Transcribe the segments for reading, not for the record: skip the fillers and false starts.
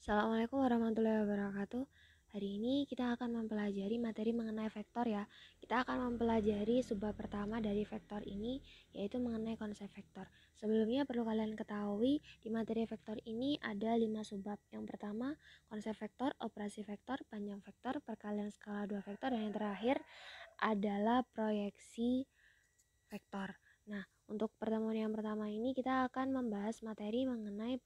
Assalamualaikum warahmatullahi wabarakatuh. Hari ini kita akan mempelajari materi mengenai vektor ya. Kita akan mempelajari subbab pertama dari vektor ini, yaitu mengenai konsep vektor. Sebelumnya perlu kalian ketahui, di materi vektor ini ada 5 subbab. Yang pertama, konsep vektor, operasi vektor, panjang vektor, perkalian skala 2 vektor, dan yang terakhir adalah proyeksi vektor. Nah, untuk pertemuan yang pertama ini kita akan membahas materi mengenai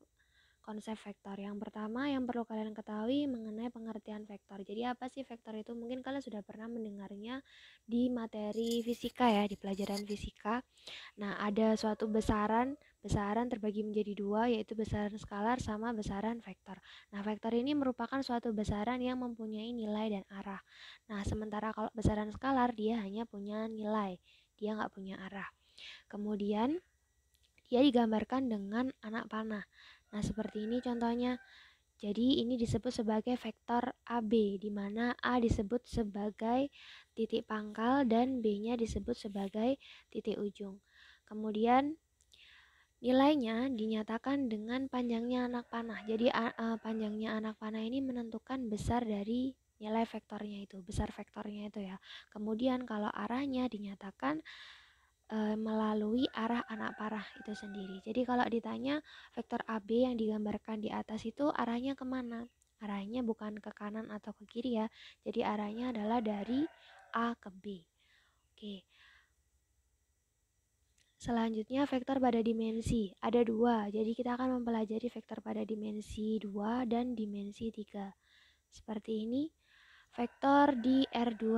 konsep vektor. Yang pertama yang perlu kalian ketahui mengenai pengertian vektor. Jadi apa sih vektor itu? Mungkin kalian sudah pernah mendengarnya di materi fisika ya, di pelajaran fisika. Nah, ada suatu besaran terbagi menjadi dua, yaitu besaran skalar sama besaran vektor. Nah, vektor ini merupakan suatu besaran yang mempunyai nilai dan arah. Nah, sementara kalau besaran skalar dia hanya punya nilai, dia nggak punya arah. Kemudian dia digambarkan dengan anak panah. Nah, seperti ini contohnya. Jadi ini disebut sebagai vektor AB, di mana A disebut sebagai titik pangkal dan B-nya disebut sebagai titik ujung. Kemudian nilainya dinyatakan dengan panjangnya anak panah. Jadi panjangnya anak panah ini menentukan besar dari nilai vektornya itu, besar vektornya itu ya. Kemudian kalau arahnya dinyatakan melalui arah anak panah itu sendiri. Jadi kalau ditanya vektor AB yang digambarkan di atas itu arahnya kemana? Arahnya bukan ke kanan atau ke kiri ya. Jadi arahnya adalah dari A ke B. Oke. Selanjutnya vektor pada dimensi. Ada dua. Jadi kita akan mempelajari vektor pada dimensi 2 dan dimensi 3. Seperti ini. Vektor di R2.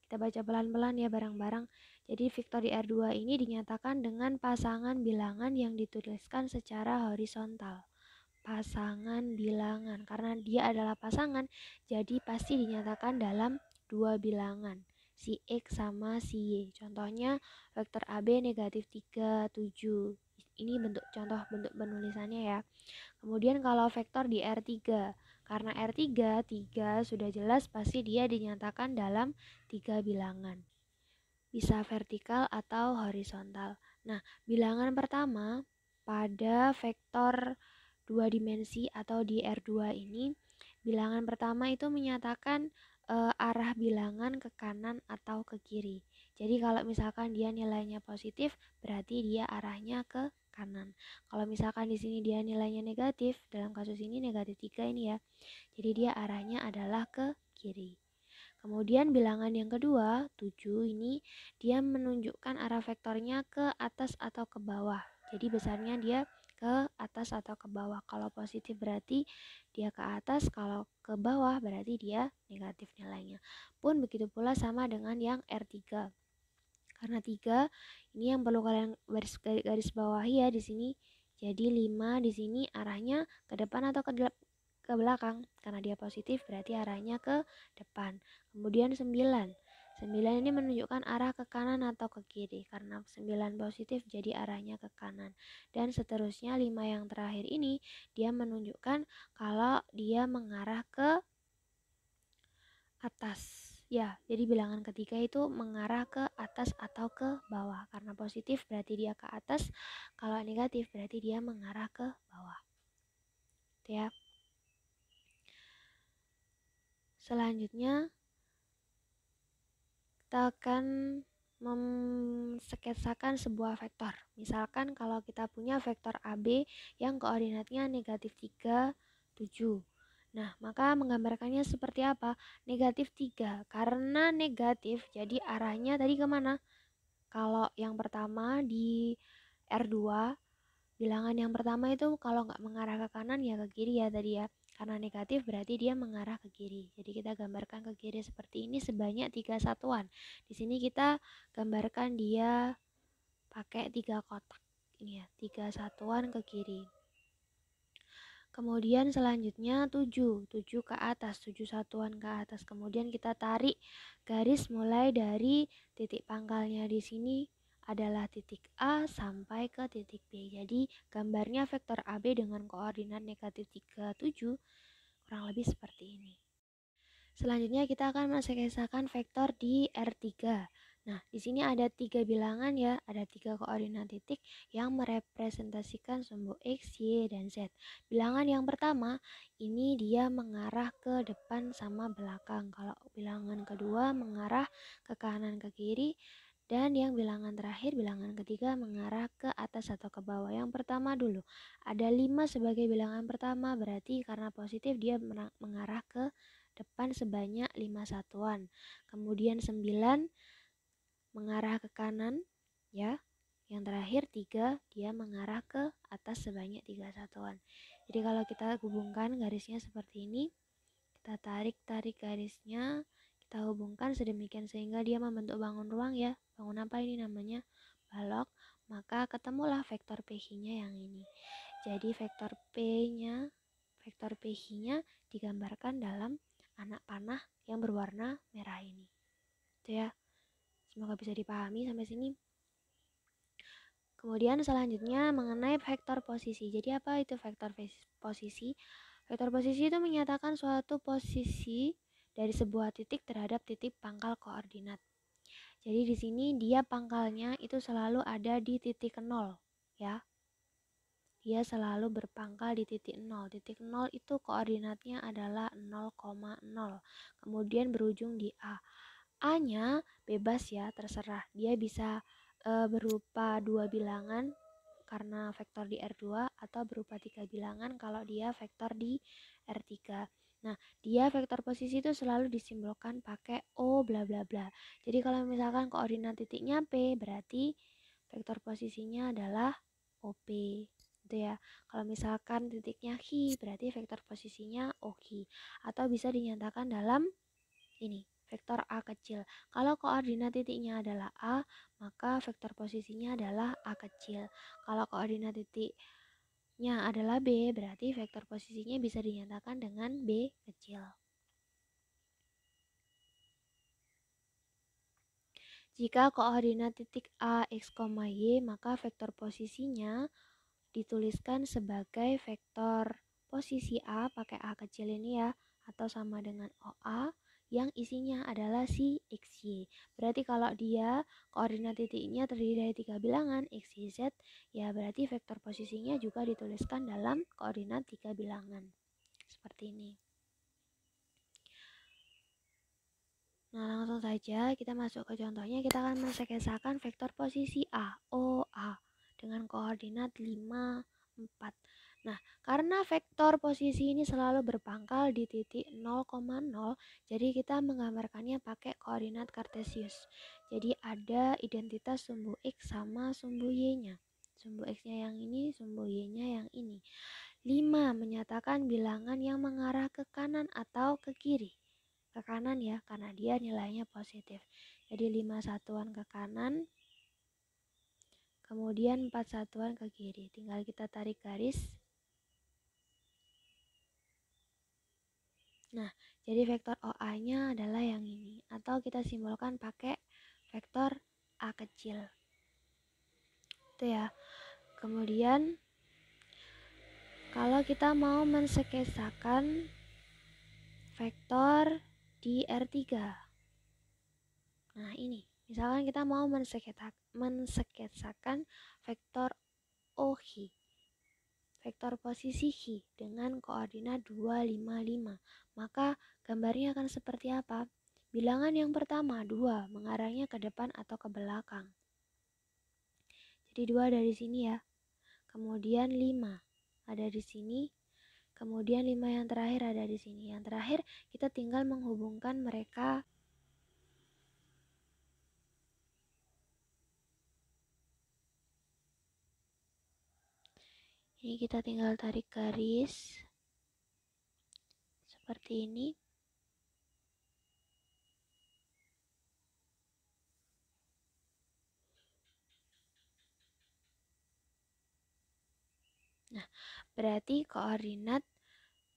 Kita baca pelan-pelan ya bareng-bareng. Jadi vektor di R2 ini dinyatakan dengan pasangan bilangan yang dituliskan secara horizontal. Pasangan bilangan. Karena dia adalah pasangan, jadi pasti dinyatakan dalam dua bilangan. Si X sama si Y. Contohnya vektor AB negatif 3, 7. Ini contoh bentuk penulisannya ya. Kemudian kalau vektor di R3, karena R3, 3 sudah jelas pasti dia dinyatakan dalam 3 bilangan. Bisa vertikal atau horizontal. Nah, bilangan pertama pada vektor 2 dimensi atau di R2 ini, bilangan pertama itu menyatakan arah bilangan ke kanan atau ke kiri. Jadi kalau misalkan dia nilainya positif, berarti dia arahnya ke kanan. Kalau misalkan di sini dia nilainya negatif, dalam kasus ini negatif 3 ini ya. Jadi dia arahnya adalah ke kiri. Kemudian bilangan yang kedua, 7 ini dia menunjukkan arah vektornya ke atas atau ke bawah. Jadi besarnya dia ke atas atau ke bawah. Kalau positif berarti dia ke atas, kalau ke bawah berarti dia negatif nilainya. Pun begitu pula sama dengan yang R3. Karena 3 ini yang perlu kalian garis bawahi ya di sini. Jadi 5 di sini arahnya ke depan atau ke belakang. Karena dia positif berarti arahnya ke depan. Kemudian 9. 9 ini menunjukkan arah ke kanan atau ke kiri. Karena 9 positif jadi arahnya ke kanan. Dan seterusnya 5 yang terakhir ini dia menunjukkan kalau dia mengarah ke atas. Ya, jadi bilangan ketiga itu mengarah ke atas atau ke bawah. Karena positif berarti dia ke atas, kalau negatif berarti dia mengarah ke bawah. Ya. Selanjutnya kita akan memsketsakan sebuah vektor. Misalkan kalau kita punya vektor AB yang koordinatnya negatif 3, 7. Nah, maka menggambarkannya seperti apa? Negatif 3. Karena negatif, jadi arahnya tadi kemana? Kalau yang pertama di R2, bilangan yang pertama itu kalau nggak mengarah ke kanan ya ke kiri ya tadi ya. Karena negatif berarti dia mengarah ke kiri. Jadi kita gambarkan ke kiri seperti ini sebanyak 3 satuan. Di sini kita gambarkan dia pakai 3 kotak. Ini ya, 3 satuan ke kiri. Kemudian selanjutnya 7 ke atas, 7 satuan ke atas. Kemudian kita tarik garis mulai dari titik pangkalnya di sini adalah titik A sampai ke titik B. Jadi gambarnya vektor AB dengan koordinat negatif 3, 7 kurang lebih seperti ini. Selanjutnya kita akan mensketsakan vektor di R3. Nah, di sini ada 3 bilangan ya, ada 3 koordinat titik yang merepresentasikan sumbu X, Y, dan Z. Bilangan yang pertama, ini dia mengarah ke depan sama belakang. Kalau bilangan kedua mengarah ke kanan ke kiri, dan yang bilangan terakhir, bilangan ketiga mengarah ke atas atau ke bawah. Yang pertama dulu, ada 5 sebagai bilangan pertama, berarti karena positif dia mengarah ke depan sebanyak 5 satuan. Kemudian 9 mengarah ke kanan ya. Yang terakhir 3 dia mengarah ke atas sebanyak 3 satuan. Jadi kalau kita hubungkan garisnya seperti ini, kita tarik garisnya, kita hubungkan sedemikian sehingga dia membentuk bangun ruang ya. Bangun apa ini namanya? Balok. Maka ketemulah vektor PH-nya yang ini. Jadi vektor PH-nya digambarkan dalam anak panah yang berwarna merah ini. Itu ya. Semoga bisa dipahami sampai sini. Kemudian selanjutnya mengenai vektor posisi. Jadi apa itu vektor posisi? Vektor posisi itu menyatakan suatu posisi dari sebuah titik terhadap titik pangkal koordinat. Jadi di sini dia pangkalnya itu selalu ada di titik 0 ya. Dia selalu berpangkal di titik 0. Titik 0 itu koordinatnya adalah 0,0. Kemudian berujung di A. A-nya bebas ya, terserah. Dia bisa berupa 2 bilangan karena vektor di R2 atau berupa 3 bilangan kalau dia vektor di R3. Nah, dia vektor posisi itu selalu disimbolkan pakai O bla bla bla. Jadi kalau misalkan koordinat titiknya P, berarti vektor posisinya adalah OP. Gitu ya. Kalau misalkan titiknya Q, berarti vektor posisinya OQ. Atau bisa dinyatakan dalam ini, vektor A kecil. Kalau koordinat titiknya adalah A, maka vektor posisinya adalah A kecil. Kalau koordinat titiknya adalah B, berarti vektor posisinya bisa dinyatakan dengan B kecil. Jika koordinat titik A, X, Y, maka vektor posisinya dituliskan sebagai vektor posisi A pakai A kecil ini ya, atau sama dengan OA yang isinya adalah si XY. Berarti kalau dia koordinat titiknya terdiri dari 3 bilangan X, Y, Z, ya berarti vektor posisinya juga dituliskan dalam koordinat 3 bilangan. Seperti ini. Nah, langsung saja kita masuk ke contohnya. Kita akan mensketsakan vektor posisi A, OA dengan koordinat 5, 4. Nah, karena vektor posisi ini selalu berpangkal di titik 0,0, jadi kita menggambarkannya pakai koordinat kartesius. Jadi ada identitas sumbu X sama sumbu Y-nya. Sumbu X-nya yang ini, sumbu Y-nya yang ini. 5 menyatakan bilangan yang mengarah ke kanan atau ke kiri. Ke kanan ya, karena dia nilainya positif. Jadi 5 satuan ke kanan, kemudian 4 satuan ke kiri. Tinggal kita tarik garis. Nah, jadi vektor OA-nya adalah yang ini. Atau kita simbolkan pakai vektor A kecil. Itu ya. Kemudian, kalau kita mau mensketsakan vektor di R3. Nah, ini. Misalkan kita mau mensketsakan vektor OH, vektor posisi H dengan koordinat 255. Maka gambarnya akan seperti apa? Bilangan yang pertama 2 mengarahnya ke depan atau ke belakang. Jadi 2 dari sini ya. Kemudian 5 ada di sini. Kemudian 5 yang terakhir ada di sini. Yang terakhir kita tinggal menghubungkan mereka. Ini kita tinggal tarik garis seperti ini. Nah, berarti koordinat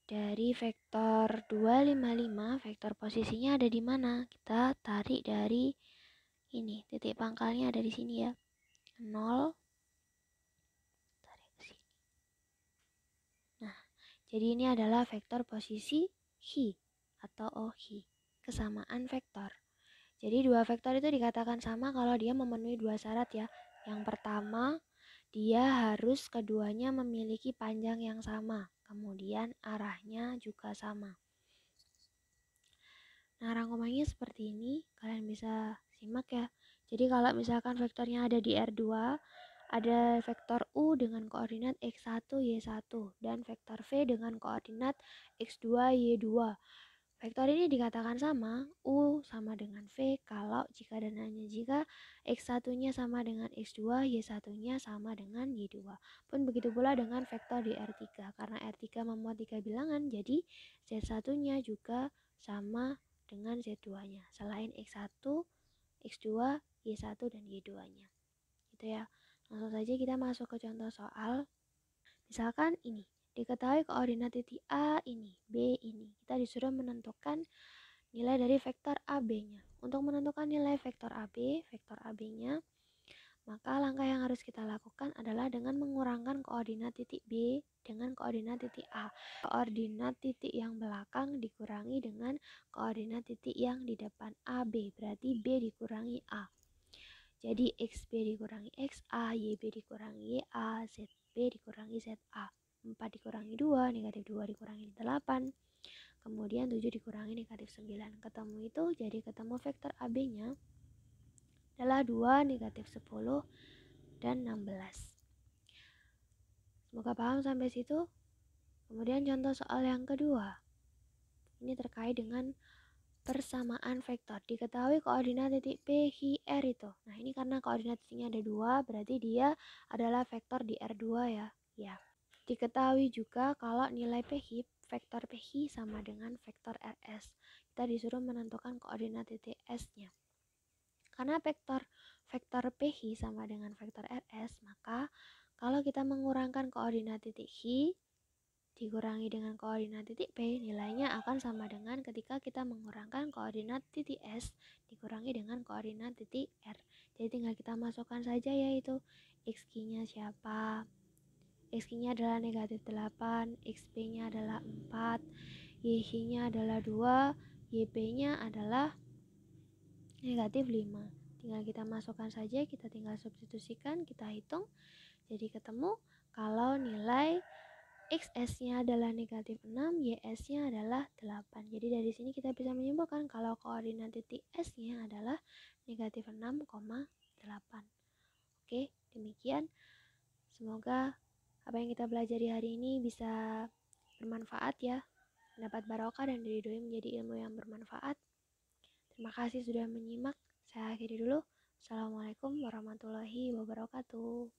dari vektor 255, vektor posisinya ada di mana? Kita tarik dari ini, titik pangkalnya ada di sini ya. 0, tarik ke sini. Nah, jadi ini adalah vektor posisi H atau OH, kesamaan vektor. Jadi dua vektor itu dikatakan sama kalau dia memenuhi dua syarat ya. Yang pertama, dia harus keduanya memiliki panjang yang sama. Kemudian arahnya juga sama. Nah, rangkumannya seperti ini. Kalian bisa simak ya. Jadi kalau misalkan vektornya ada di R2, ada vektor U dengan koordinat X1, Y1, dan vektor V dengan koordinat X2, Y2. Vektor ini dikatakan sama, U sama dengan V kalau jika dan hanya jika X1-nya sama dengan X2, Y1-nya sama dengan Y2. Pun begitu pula dengan vektor di R3. Karena R3 memuat 3 bilangan, jadi Z1-nya juga sama dengan Z2-nya. Selain X1, X2, Y1, dan Y2-nya. Gitu ya. Langsung saja kita masuk ke contoh soal. Misalkan ini, diketahui koordinat titik A ini, B ini. Kita disuruh menentukan nilai dari vektor AB-nya. Untuk menentukan nilai vektor AB-nya, maka langkah yang harus kita lakukan adalah dengan mengurangkan koordinat titik B dengan koordinat titik A. Koordinat titik yang belakang dikurangi dengan koordinat titik yang di depan AB, berarti B dikurangi A. Jadi XB dikurangi XA, YB dikurangi YA, ZB dikurangi ZA. 4 dikurangi 2, negatif 2 dikurangi 8. Kemudian 7 dikurangi negatif 9. Ketemu itu, jadi ketemu vektor AB-nya adalah 2, negatif 10, dan 16. Semoga paham sampai situ. Kemudian contoh soal yang kedua. Ini terkait dengan persamaan vektor. Diketahui koordinat titik P, Q, R itu. Nah, ini karena koordinat titiknya ada 2, berarti dia adalah vektor di R2 ya. Ya. Diketahui juga kalau nilai PQ, vektor PQ sama dengan vektor RS. Kita disuruh menentukan koordinat titik S-nya. Karena vektor PQ sama dengan vektor RS, maka kalau kita mengurangkan koordinat titik Q dikurangi dengan koordinat titik P, nilainya akan sama dengan ketika kita mengurangkan koordinat titik S dikurangi dengan koordinat titik R. Jadi tinggal kita masukkan saja yaitu XQ-nya siapa. XQ-nya adalah negatif 8, XP-nya adalah 4, YH-nya adalah 2, YP-nya adalah negatif 5. Tinggal kita masukkan saja, kita tinggal substitusikan, kita hitung. Jadi ketemu kalau nilai XS-nya adalah negatif 6, YS-nya adalah 8. Jadi dari sini kita bisa menyimpulkan kalau koordinat titik S-nya adalah negatif 6,8. Oke, demikian. Semoga apa yang kita pelajari hari ini bisa bermanfaat ya. Mendapat barokah dan diridhoi menjadi ilmu yang bermanfaat. Terima kasih sudah menyimak. Saya akhiri dulu. Assalamualaikum warahmatullahi wabarakatuh.